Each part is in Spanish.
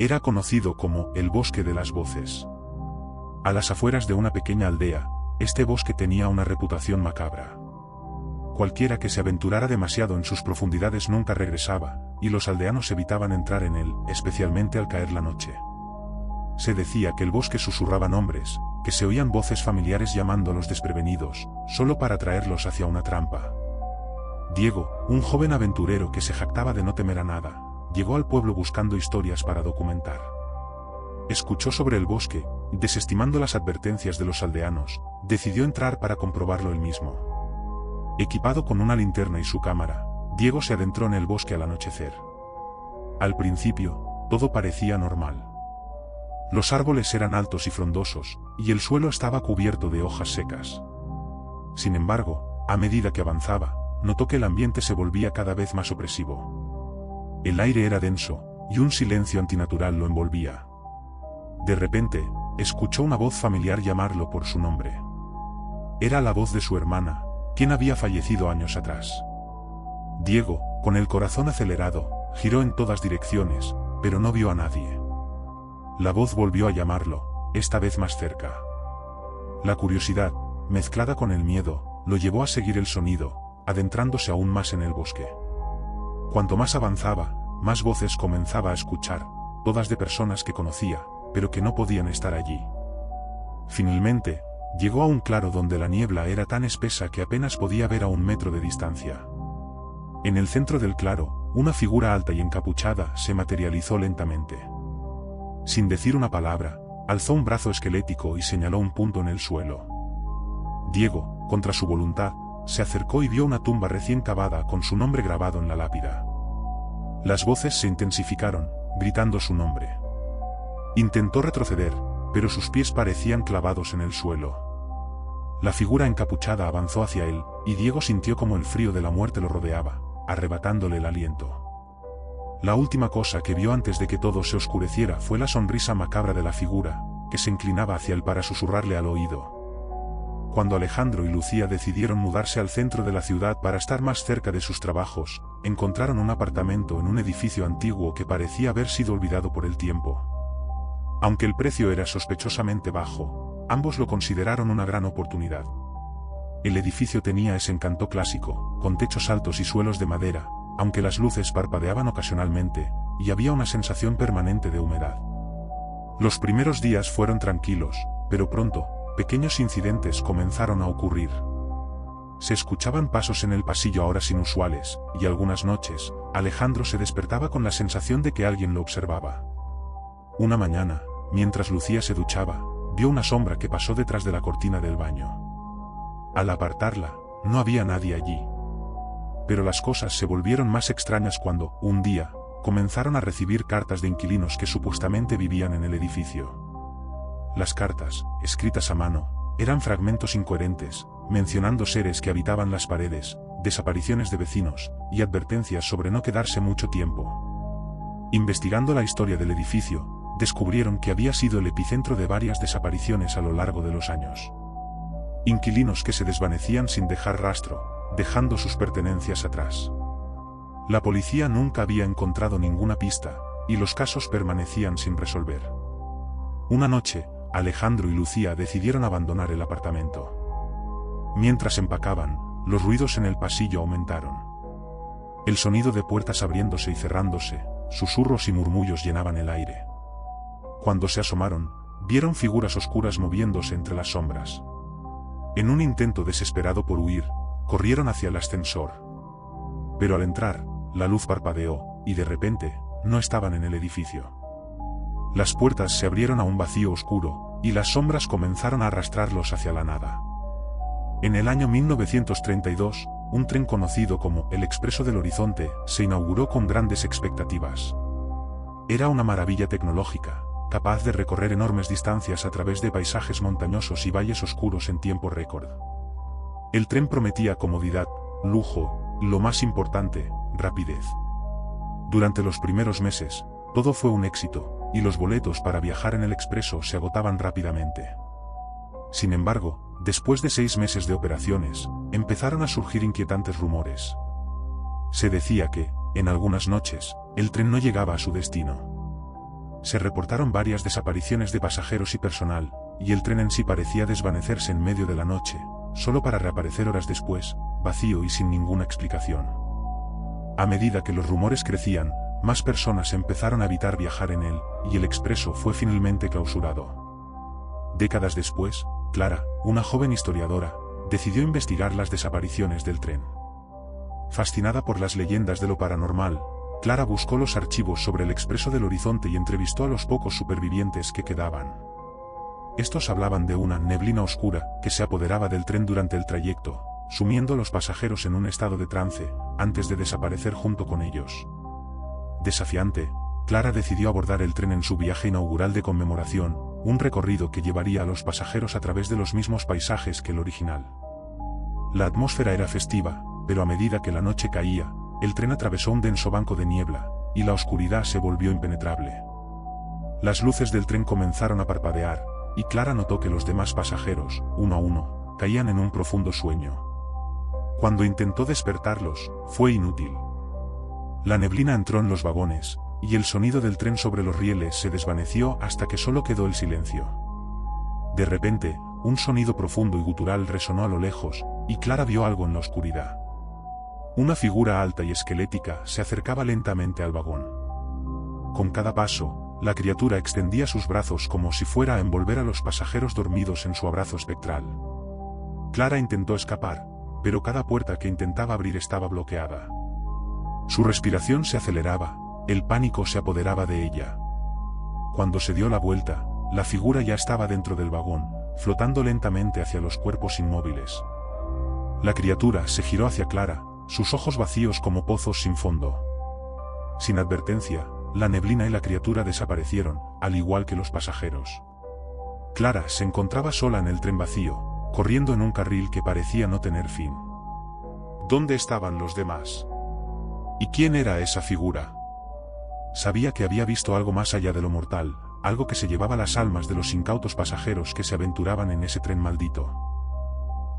Era conocido como el Bosque de las Voces. A las afueras de una pequeña aldea, este bosque tenía una reputación macabra. Cualquiera que se aventurara demasiado en sus profundidades nunca regresaba, y los aldeanos evitaban entrar en él, especialmente al caer la noche. Se decía que el bosque susurraba nombres, que se oían voces familiares llamando a los desprevenidos, solo para atraerlos hacia una trampa. Diego, un joven aventurero que se jactaba de no temer a nada, llegó al pueblo buscando historias para documentar. Escuchó sobre el bosque, y desestimando las advertencias de los aldeanos, decidió entrar para comprobarlo él mismo. Equipado con una linterna y su cámara, Diego se adentró en el bosque al anochecer. Al principio, todo parecía normal. Los árboles eran altos y frondosos, y el suelo estaba cubierto de hojas secas. Sin embargo, a medida que avanzaba, notó que el ambiente se volvía cada vez más opresivo. El aire era denso, y un silencio antinatural lo envolvía. De repente, escuchó una voz familiar llamarlo por su nombre. Era la voz de su hermana, quien había fallecido años atrás. Diego, con el corazón acelerado, giró en todas direcciones, pero no vio a nadie. La voz volvió a llamarlo, esta vez más cerca. La curiosidad, mezclada con el miedo, lo llevó a seguir el sonido, adentrándose aún más en el bosque. Cuanto más avanzaba, más voces comenzaba a escuchar, todas de personas que conocía, pero que no podían estar allí. Finalmente, llegó a un claro donde la niebla era tan espesa que apenas podía ver a 1 metro de distancia. En el centro del claro, una figura alta y encapuchada se materializó lentamente. Sin decir una palabra, alzó un brazo esquelético y señaló un punto en el suelo. Diego, contra su voluntad, se acercó y vio una tumba recién cavada con su nombre grabado en la lápida. Las voces se intensificaron, gritando su nombre. Intentó retroceder, pero sus pies parecían clavados en el suelo. La figura encapuchada avanzó hacia él, y Diego sintió como el frío de la muerte lo rodeaba, arrebatándole el aliento. La última cosa que vio antes de que todo se oscureciera fue la sonrisa macabra de la figura, que se inclinaba hacia él para susurrarle al oído. Cuando Alejandro y Lucía decidieron mudarse al centro de la ciudad para estar más cerca de sus trabajos, encontraron un apartamento en un edificio antiguo que parecía haber sido olvidado por el tiempo. Aunque el precio era sospechosamente bajo, ambos lo consideraron una gran oportunidad. El edificio tenía ese encanto clásico, con techos altos y suelos de madera, aunque las luces parpadeaban ocasionalmente, y había una sensación permanente de humedad. Los primeros días fueron tranquilos, pero pronto, pequeños incidentes comenzaron a ocurrir. Se escuchaban pasos en el pasillo a horas inusuales, y algunas noches, Alejandro se despertaba con la sensación de que alguien lo observaba. Una mañana, mientras Lucía se duchaba, vio una sombra que pasó detrás de la cortina del baño. Al apartarla, no había nadie allí. Pero las cosas se volvieron más extrañas cuando, un día, comenzaron a recibir cartas de inquilinos que supuestamente vivían en el edificio. Las cartas, escritas a mano, eran fragmentos incoherentes, mencionando seres que habitaban las paredes, desapariciones de vecinos, y advertencias sobre no quedarse mucho tiempo. Investigando la historia del edificio, descubrieron que había sido el epicentro de varias desapariciones a lo largo de los años. Inquilinos que se desvanecían sin dejar rastro, dejando sus pertenencias atrás. La policía nunca había encontrado ninguna pista, y los casos permanecían sin resolver. Una noche, Alejandro y Lucía decidieron abandonar el apartamento. Mientras empacaban, los ruidos en el pasillo aumentaron. El sonido de puertas abriéndose y cerrándose, susurros y murmullos llenaban el aire. Cuando se asomaron, vieron figuras oscuras moviéndose entre las sombras. En un intento desesperado por huir, corrieron hacia el ascensor. Pero al entrar, la luz parpadeó, y de repente, no estaban en el edificio. Las puertas se abrieron a un vacío oscuro, y las sombras comenzaron a arrastrarlos hacia la nada. En el año 1932, un tren conocido como el Expreso del Horizonte se inauguró con grandes expectativas. Era una maravilla tecnológica, capaz de recorrer enormes distancias a través de paisajes montañosos y valles oscuros en tiempo récord. El tren prometía comodidad, lujo, y lo más importante, rapidez. Durante los primeros meses, todo fue un éxito, y los boletos para viajar en el expreso se agotaban rápidamente. Sin embargo, después de 6 meses de operaciones, empezaron a surgir inquietantes rumores. Se decía que, en algunas noches, el tren no llegaba a su destino. Se reportaron varias desapariciones de pasajeros y personal, y el tren en sí parecía desvanecerse en medio de la noche, solo para reaparecer horas después, vacío y sin ninguna explicación. A medida que los rumores crecían, más personas empezaron a evitar viajar en él, y el expreso fue finalmente clausurado. Décadas después, Clara, una joven historiadora, decidió investigar las desapariciones del tren. Fascinada por las leyendas de lo paranormal, Clara buscó los archivos sobre el Expreso del Horizonte y entrevistó a los pocos supervivientes que quedaban. Estos hablaban de una neblina oscura que se apoderaba del tren durante el trayecto, sumiendo a los pasajeros en un estado de trance, antes de desaparecer junto con ellos. Desafiante, Clara decidió abordar el tren en su viaje inaugural de conmemoración, un recorrido que llevaría a los pasajeros a través de los mismos paisajes que el original. La atmósfera era festiva, pero a medida que la noche caía, el tren atravesó un denso banco de niebla, y la oscuridad se volvió impenetrable. Las luces del tren comenzaron a parpadear, y Clara notó que los demás pasajeros, uno a uno, caían en un profundo sueño. Cuando intentó despertarlos, fue inútil. La neblina entró en los vagones, y el sonido del tren sobre los rieles se desvaneció hasta que solo quedó el silencio. De repente, un sonido profundo y gutural resonó a lo lejos, y Clara vio algo en la oscuridad. Una figura alta y esquelética se acercaba lentamente al vagón. Con cada paso, la criatura extendía sus brazos como si fuera a envolver a los pasajeros dormidos en su abrazo espectral. Clara intentó escapar, pero cada puerta que intentaba abrir estaba bloqueada. Su respiración se aceleraba, el pánico se apoderaba de ella. Cuando se dio la vuelta, la figura ya estaba dentro del vagón, flotando lentamente hacia los cuerpos inmóviles. La criatura se giró hacia Clara, sus ojos vacíos como pozos sin fondo. Sin advertencia, la neblina y la criatura desaparecieron, al igual que los pasajeros. Clara se encontraba sola en el tren vacío, corriendo en un carril que parecía no tener fin. ¿Dónde estaban los demás? ¿Y quién era esa figura? Sabía que había visto algo más allá de lo mortal, algo que se llevaba las almas de los incautos pasajeros que se aventuraban en ese tren maldito.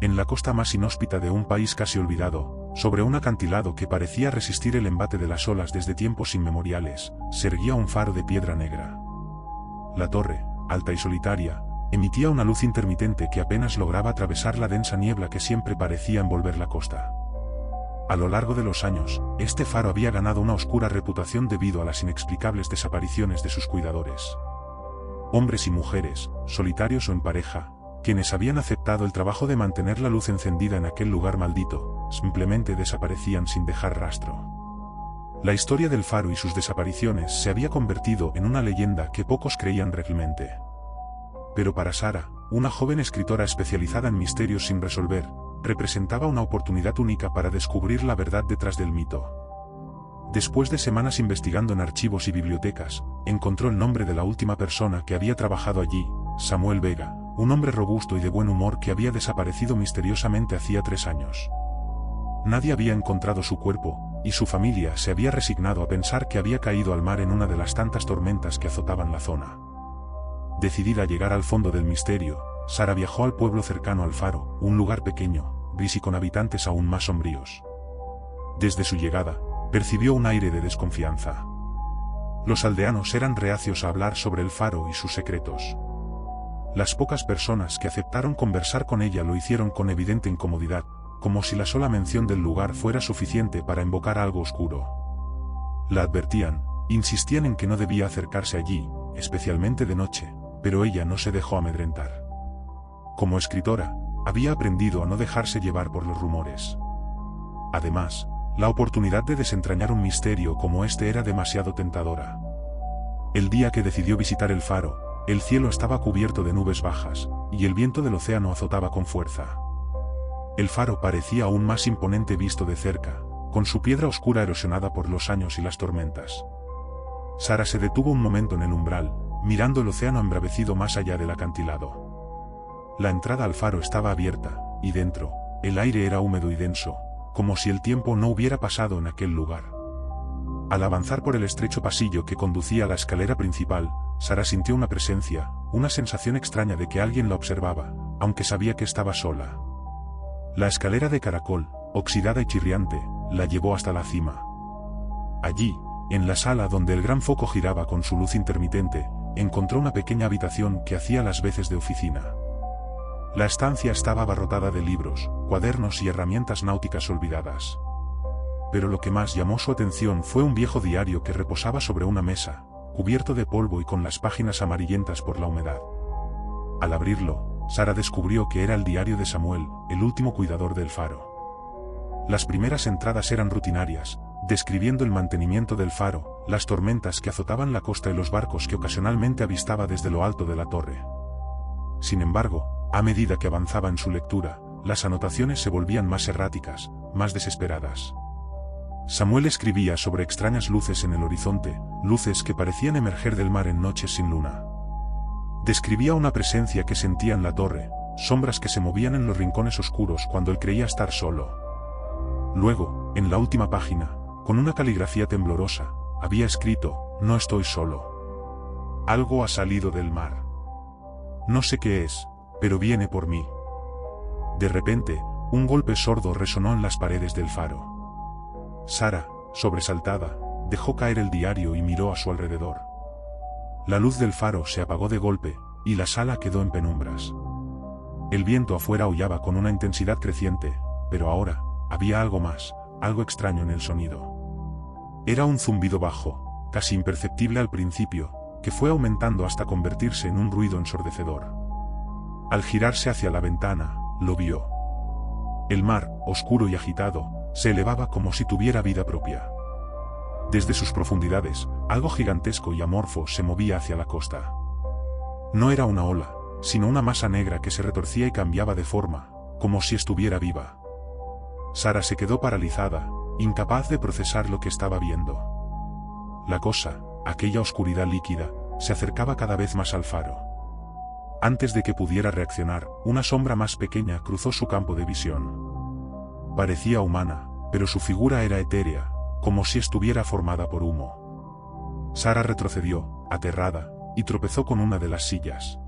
En la costa más inhóspita de un país casi olvidado, sobre un acantilado que parecía resistir el embate de las olas desde tiempos inmemoriales, se erguía un faro de piedra negra. La torre, alta y solitaria, emitía una luz intermitente que apenas lograba atravesar la densa niebla que siempre parecía envolver la costa. A lo largo de los años, este faro había ganado una oscura reputación debido a las inexplicables desapariciones de sus cuidadores. Hombres y mujeres, solitarios o en pareja, quienes habían aceptado el trabajo de mantener la luz encendida en aquel lugar maldito, simplemente desaparecían sin dejar rastro. La historia del faro y sus desapariciones se había convertido en una leyenda que pocos creían realmente. Pero para Sara, una joven escritora especializada en misterios sin resolver, representaba una oportunidad única para descubrir la verdad detrás del mito. Después de semanas investigando en archivos y bibliotecas, encontró el nombre de la última persona que había trabajado allí, Samuel Vega, un hombre robusto y de buen humor que había desaparecido misteriosamente hacía 3 años. Nadie había encontrado su cuerpo, y su familia se había resignado a pensar que había caído al mar en una de las tantas tormentas que azotaban la zona. Decidida a llegar al fondo del misterio, Sara viajó al pueblo cercano al faro, un lugar pequeño, gris y con habitantes aún más sombríos. Desde su llegada, percibió un aire de desconfianza. Los aldeanos eran reacios a hablar sobre el faro y sus secretos. Las pocas personas que aceptaron conversar con ella lo hicieron con evidente incomodidad, como si la sola mención del lugar fuera suficiente para invocar algo oscuro. La advertían, insistían en que no debía acercarse allí, especialmente de noche, pero ella no se dejó amedrentar. Como escritora, había aprendido a no dejarse llevar por los rumores. Además, la oportunidad de desentrañar un misterio como este era demasiado tentadora. El día que decidió visitar el faro, el cielo estaba cubierto de nubes bajas, y el viento del océano azotaba con fuerza. El faro parecía aún más imponente visto de cerca, con su piedra oscura erosionada por los años y las tormentas. Sara se detuvo un momento en el umbral, mirando el océano embravecido más allá del acantilado. La entrada al faro estaba abierta, y dentro, el aire era húmedo y denso, como si el tiempo no hubiera pasado en aquel lugar. Al avanzar por el estrecho pasillo que conducía a la escalera principal, Sara sintió una presencia, una sensación extraña de que alguien la observaba, aunque sabía que estaba sola. La escalera de caracol, oxidada y chirriante, la llevó hasta la cima. Allí, en la sala donde el gran foco giraba con su luz intermitente, encontró una pequeña habitación que hacía las veces de oficina. La estancia estaba abarrotada de libros, cuadernos y herramientas náuticas olvidadas. Pero lo que más llamó su atención fue un viejo diario que reposaba sobre una mesa, cubierto de polvo y con las páginas amarillentas por la humedad. Al abrirlo, Sara descubrió que era el diario de Samuel, el último cuidador del faro. Las primeras entradas eran rutinarias, describiendo el mantenimiento del faro, las tormentas que azotaban la costa y los barcos que ocasionalmente avistaba desde lo alto de la torre. Sin embargo, a medida que avanzaba en su lectura, las anotaciones se volvían más erráticas, más desesperadas. Samuel escribía sobre extrañas luces en el horizonte, luces que parecían emerger del mar en noches sin luna. Describía una presencia que sentía en la torre, sombras que se movían en los rincones oscuros cuando él creía estar solo. Luego, en la última página, con una caligrafía temblorosa, había escrito: "No estoy solo. Algo ha salido del mar. No sé qué es, pero viene por mí". De repente, un golpe sordo resonó en las paredes del faro. Sara, sobresaltada, dejó caer el diario y miró a su alrededor. La luz del faro se apagó de golpe, y la sala quedó en penumbras. El viento afuera aullaba con una intensidad creciente, pero ahora, había algo más, algo extraño en el sonido. Era un zumbido bajo, casi imperceptible al principio, que fue aumentando hasta convertirse en un ruido ensordecedor. Al girarse hacia la ventana, lo vio. El mar, oscuro y agitado, se elevaba como si tuviera vida propia. Desde sus profundidades, algo gigantesco y amorfo se movía hacia la costa. No era una ola, sino una masa negra que se retorcía y cambiaba de forma, como si estuviera viva. Sara se quedó paralizada, incapaz de procesar lo que estaba viendo. La cosa, aquella oscuridad líquida, se acercaba cada vez más al faro. Antes de que pudiera reaccionar, una sombra más pequeña cruzó su campo de visión. Parecía humana, pero su figura era etérea, como si estuviera formada por humo. Sara retrocedió, aterrada, y tropezó con una de las sillas.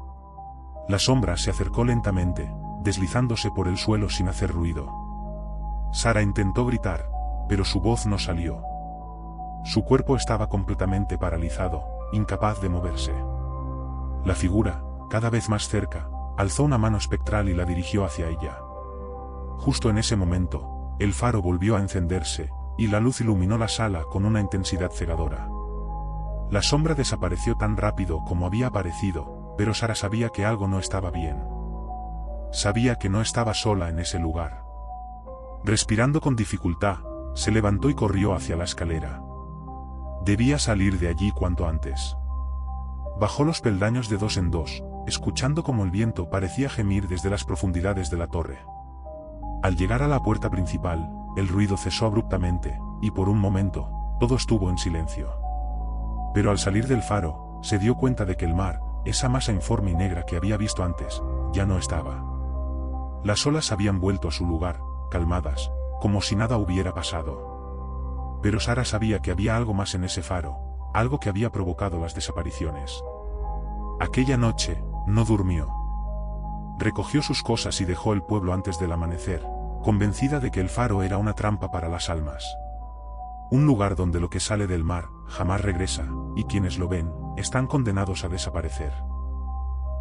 La sombra se acercó lentamente, deslizándose por el suelo sin hacer ruido. Sara intentó gritar, pero su voz no salió. Su cuerpo estaba completamente paralizado, incapaz de moverse. La figura, cada vez más cerca, alzó una mano espectral y la dirigió hacia ella. Justo en ese momento, el faro volvió a encenderse, y la luz iluminó la sala con una intensidad cegadora. La sombra desapareció tan rápido como había aparecido, pero Sara sabía que algo no estaba bien. Sabía que no estaba sola en ese lugar. Respirando con dificultad, se levantó y corrió hacia la escalera. Debía salir de allí cuanto antes. Bajó los peldaños de dos en dos, escuchando cómo el viento parecía gemir desde las profundidades de la torre. Al llegar a la puerta principal, el ruido cesó abruptamente, y por un momento, todo estuvo en silencio. Pero al salir del faro, se dio cuenta de que el mar, esa masa informe y negra que había visto antes, ya no estaba. Las olas habían vuelto a su lugar, calmadas, como si nada hubiera pasado. Pero Sara sabía que había algo más en ese faro, algo que había provocado las desapariciones. Aquella noche, no durmió. Recogió sus cosas y dejó el pueblo antes del amanecer, convencida de que el faro era una trampa para las almas. Un lugar donde lo que sale del mar, jamás regresa, y quienes lo ven, están condenados a desaparecer.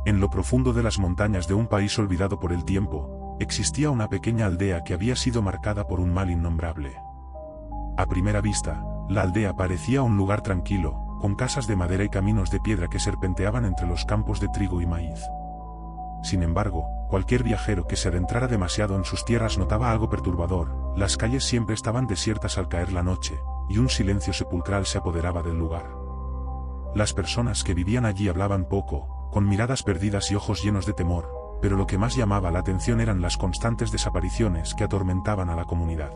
En lo profundo de las montañas de un país olvidado por el tiempo, existía una pequeña aldea que había sido marcada por un mal innombrable. A primera vista, la aldea parecía un lugar tranquilo, con casas de madera y caminos de piedra que serpenteaban entre los campos de trigo y maíz. Sin embargo, cualquier viajero que se adentrara demasiado en sus tierras notaba algo perturbador: las calles siempre estaban desiertas al caer la noche, y un silencio sepulcral se apoderaba del lugar. Las personas que vivían allí hablaban poco, con miradas perdidas y ojos llenos de temor, pero lo que más llamaba la atención eran las constantes desapariciones que atormentaban a la comunidad.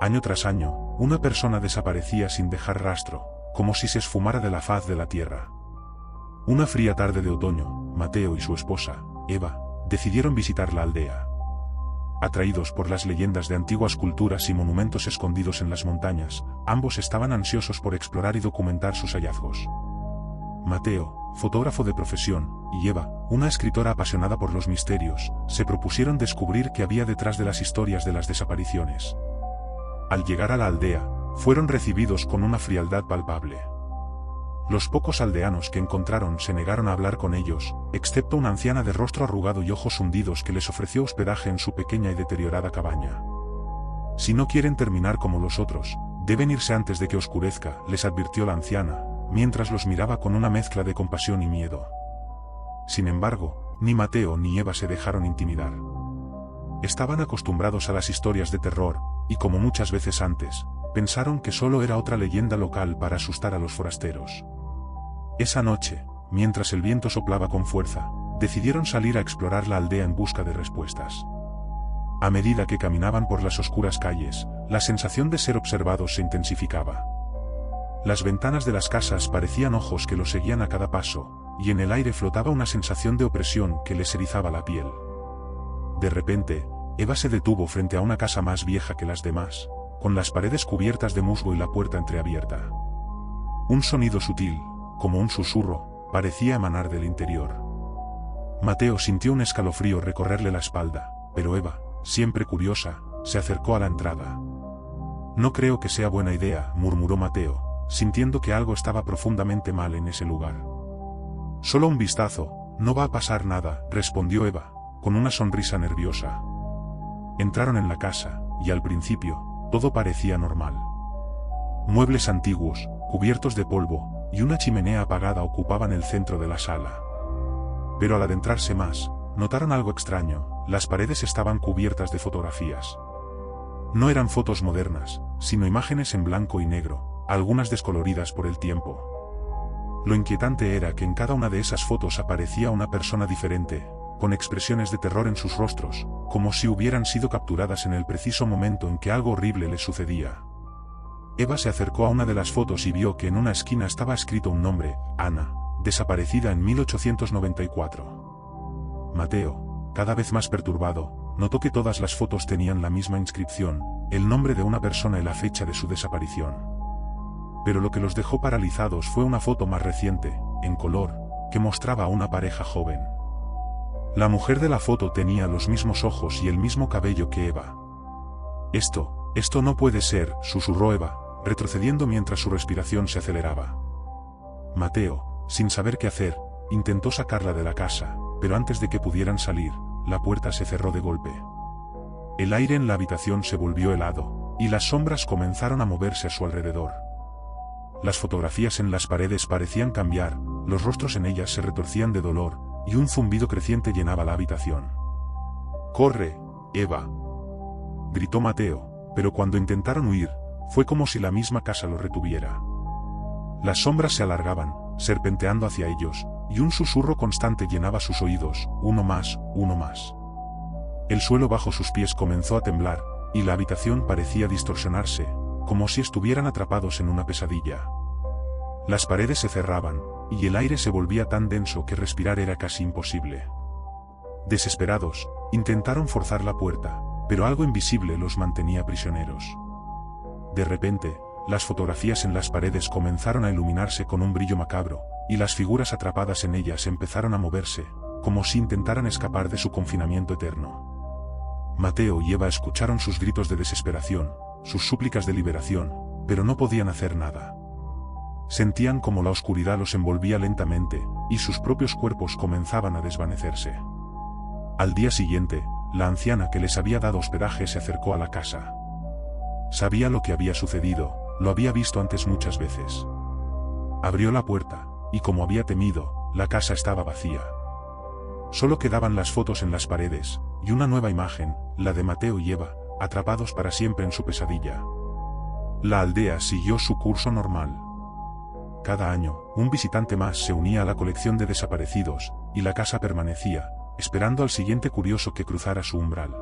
Año tras año, una persona desaparecía sin dejar rastro, como si se esfumara de la faz de la tierra. Una fría tarde de otoño, Mateo y su esposa, Eva, decidieron visitar la aldea. Atraídos por las leyendas de antiguas culturas y monumentos escondidos en las montañas, ambos estaban ansiosos por explorar y documentar sus hallazgos. Mateo, fotógrafo de profesión, y Eva, una escritora apasionada por los misterios, se propusieron descubrir qué había detrás de las historias de las desapariciones. Al llegar a la aldea, fueron recibidos con una frialdad palpable. Los pocos aldeanos que encontraron se negaron a hablar con ellos, excepto una anciana de rostro arrugado y ojos hundidos que les ofreció hospedaje en su pequeña y deteriorada cabaña. Si no quieren terminar como los otros, deben irse antes de que oscurezca, les advirtió la anciana, mientras los miraba con una mezcla de compasión y miedo. Sin embargo, ni Mateo ni Eva se dejaron intimidar. Estaban acostumbrados a las historias de terror, y como muchas veces antes, pensaron que solo era otra leyenda local para asustar a los forasteros. Esa noche, mientras el viento soplaba con fuerza, decidieron salir a explorar la aldea en busca de respuestas. A medida que caminaban por las oscuras calles, la sensación de ser observados se intensificaba. Las ventanas de las casas parecían ojos que los seguían a cada paso, y en el aire flotaba una sensación de opresión que les erizaba la piel. De repente, Eva se detuvo frente a una casa más vieja que las demás, con las paredes cubiertas de musgo y la puerta entreabierta. Un sonido sutil, como un susurro, parecía emanar del interior. Mateo sintió un escalofrío recorrerle la espalda, pero Eva, siempre curiosa, se acercó a la entrada. No creo que sea buena idea, murmuró Mateo, sintiendo que algo estaba profundamente mal en ese lugar. Solo un vistazo, no va a pasar nada, respondió Eva, con una sonrisa nerviosa. Entraron en la casa, y al principio, todo parecía normal. Muebles antiguos, cubiertos de polvo, y una chimenea apagada ocupaban el centro de la sala. Pero al adentrarse más, notaron algo extraño, las paredes estaban cubiertas de fotografías. No eran fotos modernas, sino imágenes en blanco y negro, algunas descoloridas por el tiempo. Lo inquietante era que en cada una de esas fotos aparecía una persona diferente, con expresiones de terror en sus rostros, como si hubieran sido capturadas en el preciso momento en que algo horrible les sucedía. Eva se acercó a una de las fotos y vio que en una esquina estaba escrito un nombre, Ana, desaparecida en 1894. Mateo, cada vez más perturbado, notó que todas las fotos tenían la misma inscripción, el nombre de una persona y la fecha de su desaparición. Pero lo que los dejó paralizados fue una foto más reciente, en color, que mostraba a una pareja joven. La mujer de la foto tenía los mismos ojos y el mismo cabello que Eva. Esto no puede ser, susurró Eva, retrocediendo mientras su respiración se aceleraba. Mateo, sin saber qué hacer, intentó sacarla de la casa, pero antes de que pudieran salir, la puerta se cerró de golpe. El aire en la habitación se volvió helado, y las sombras comenzaron a moverse a su alrededor. Las fotografías en las paredes parecían cambiar, los rostros en ellas se retorcían de dolor, y un zumbido creciente llenaba la habitación. ¡Corre, Eva!, gritó Mateo, pero cuando intentaron huir, fue como si la misma casa los retuviera. Las sombras se alargaban, serpenteando hacia ellos, y un susurro constante llenaba sus oídos, uno más, uno más. El suelo bajo sus pies comenzó a temblar, y la habitación parecía distorsionarse, como si estuvieran atrapados en una pesadilla. Las paredes se cerraban, y el aire se volvía tan denso que respirar era casi imposible. Desesperados, intentaron forzar la puerta, pero algo invisible los mantenía prisioneros. De repente, las fotografías en las paredes comenzaron a iluminarse con un brillo macabro, y las figuras atrapadas en ellas empezaron a moverse, como si intentaran escapar de su confinamiento eterno. Mateo y Eva escucharon sus gritos de desesperación, sus súplicas de liberación, pero no podían hacer nada. Sentían como la oscuridad los envolvía lentamente, y sus propios cuerpos comenzaban a desvanecerse. Al día siguiente, la anciana que les había dado hospedaje se acercó a la casa. Sabía lo que había sucedido, lo había visto antes muchas veces. Abrió la puerta, y como había temido, la casa estaba vacía. Solo quedaban las fotos en las paredes, y una nueva imagen, la de Mateo y Eva, atrapados para siempre en su pesadilla. La aldea siguió su curso normal. Cada año, un visitante más se unía a la colección de desaparecidos, y la casa permanecía, esperando al siguiente curioso que cruzara su umbral.